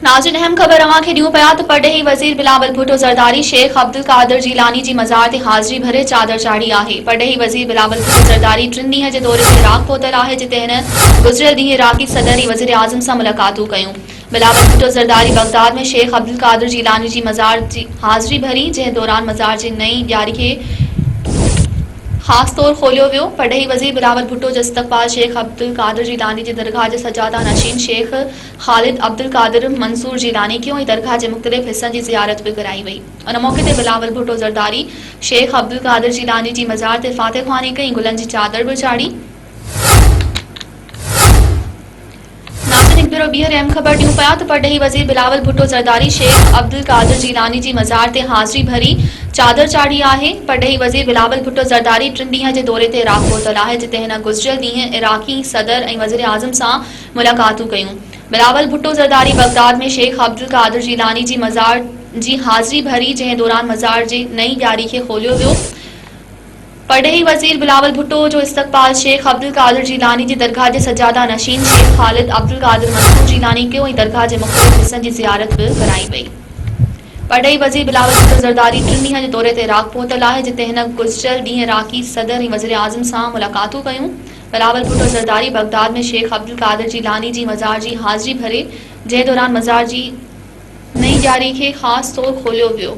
नाज़रीन, अहम ख़बर अवां खे ॾियूं पिया त परॾेही वज़ीर बिलावल भुट्टो ज़रदारी शेख अब्दुल कादिर जीलानी जी मज़ार ते हाज़िरी भरे चादर चाढ़ी आहे। परॾेही वज़ीर बिलावल भुट्टो ज़रदारी 3 ॾींहं जे दौरे ते इराक़ पहुतल आहे, जिते हिन गुज़िरियल ॾींहुं इराक़ी सदर ऐं वज़ीर आज़म सां मुलाक़ातूं कयूं। बिलावल भुट्टो ज़रदारी बगदाद में शेख अब्दुल कादिर जीलानी जी मज़ार जी हाज़िरी भरी, जंहिं दौरान मज़ार जी नई ॾियारी खे ख़ास तौर खोलियो वियो। परॾेही वज़ीर बिलावल भुट्टो जो इस्तक़बाल शेख अब्दुल कादिर जीलानी जी दरगाह जे सजादा नशीन शेख ख़ालिद अब्दुल कादिर मंसूर जीलानी कयो ऐं दरगाह जे मुख़्तलिफ़ हिस्सनि जी ज़ियारत बि कराई वई। उन मौक़े ते बिलावल भुट्टो ज़रदारी शेख अब्दुल कादिर जीलानी जी मज़ार ते फ़ातिह ख़्वानी कई, गुलनि जी चादर बि चाढ़ी। नाज़रीन, हिकु भेरो ॿीहर अहम ख़बर ॾियूं पिया त परॾेही वज़ीर बिलावल भुट्टो ज़रदारी शेख अब्दुल कादिर जीलानी जी मज़ार ते हाज़िरी भरी चादर चाढ़ी आहे। परॾेही वज़ीर बिलावल भुट्टो ज़रदारी 3 ॾींहं जे दौरे ते इराक़ पहुतल आहे, जिते हिन गुज़िरियल ॾींहुं इराक़ी सदर ऐं वज़ीर आज़म सां मुलाक़ातूं कयूं। बिलावल भुट्टो ज़रदारी बगदाद में शेख अब्दुल कादिर जीलानी जी मज़ार जी हाज़िरी भरी, जंहिं दौरान मज़ार जी नई ॾियारी खे खोलियो वियो। परॾेही वज़ीर बिलावल भुट्टो जो इस्तक़बाल शेख अब्दुल कादिर जीलानी जी दरगाह जे सजादा नशीन शेख ख़ालिद अब्दुल कादिर मंसूर जीलानी कयो ऐं दरगाह जे मुख़्तलिफ़ हिस्सनि जी ज़ियारत बि कराई वई। परॾेही वज़ीर बिलावल भुट्टो ज़रदारी 3 ॾींहं जे दौरे ते इराक़ पहुतल आहे, जिते हिन गुज़िरियल ॾींहुं इराक़ी सदर ऐं वज़ीर आज़म सां मुलाक़ातूं कयूं। बिलावल भुट्टो ज़रदारी बगदाद में शेख अब्दुल कादिर जीलानी जी मज़ार जी हाज़िरी भरे, जंहिं दौरान मज़ार जी नई ॾियारी खे ख़ास तौर खोलियो वियो।